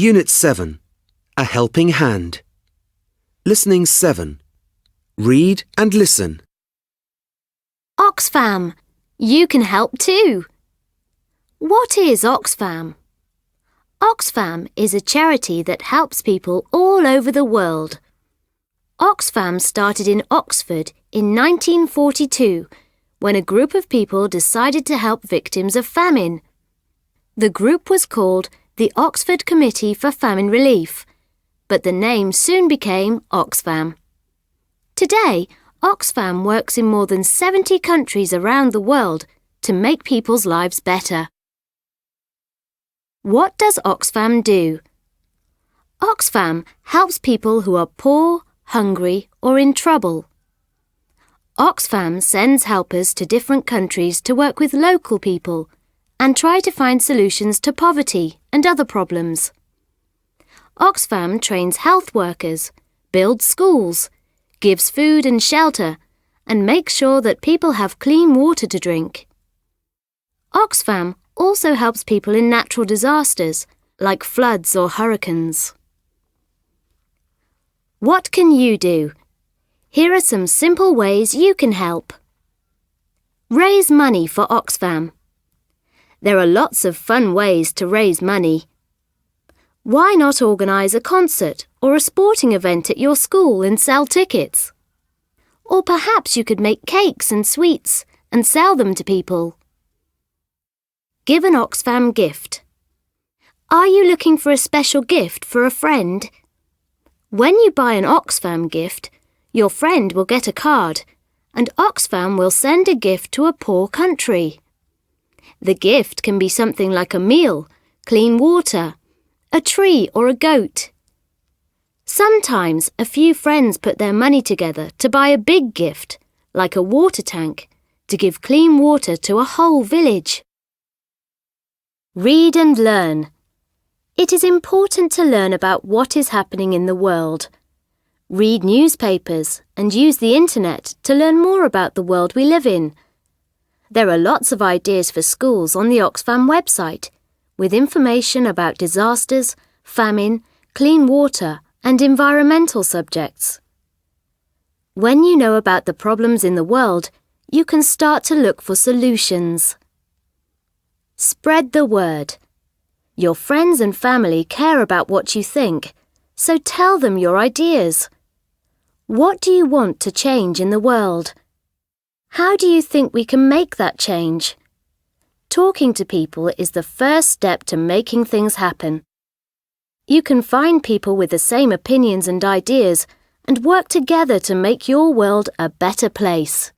Unit 7. A helping hand. Listening 7. Read and listen. Oxfam. You can help too. What is Oxfam? Oxfam is a charity that helps people all over the world. Oxfam started in Oxford in 1942 when a group of people decided to help victims of famine. The group was called the Oxford Committee for Famine Relief, but the name soon became Oxfam. Today, Oxfam works in more than 70 countries around the world to make people's lives better. What does Oxfam do? Oxfam helps people who are poor, hungry, or in trouble. Oxfam sends helpers to different countries to work with local people and try to find solutions to poverty and other problems. Oxfam trains health workers, builds schools, gives food and shelter, and makes sure that people have clean water to drink. Oxfam also helps people in natural disasters, like floods or hurricanes. What can you do? Here are some simple ways you can help. Raise money for Oxfam. There are lots of fun ways to raise money. Why not organise a concert or a sporting event at your school and sell tickets? Or perhaps you could make cakes and sweets and sell them to people. Give an Oxfam gift. Are you looking for a special gift for a friend? When you buy an Oxfam gift, your friend will get a card, and Oxfam will send a gift to a poor country. The gift can be something like a meal, clean water, a tree or a goat. Sometimes a few friends put their money together to buy a big gift, like a water tank, to give clean water to a whole village. Read and learn. It is important to learn about what is happening in the world. Read newspapers and use the internet to learn more about the world we live in. There are lots of ideas for schools on the Oxfam website, with information about disasters, famine, clean water, and environmental subjects. When you know about the problems in the world, you can start to look for solutions. Spread the word. Your friends and family care about what you think, so tell them your ideas. What do you want to change in the world? How do you think we can make that change? Talking to people is the first step to making things happen. You can find people with the same opinions and ideas and work together to make your world a better place.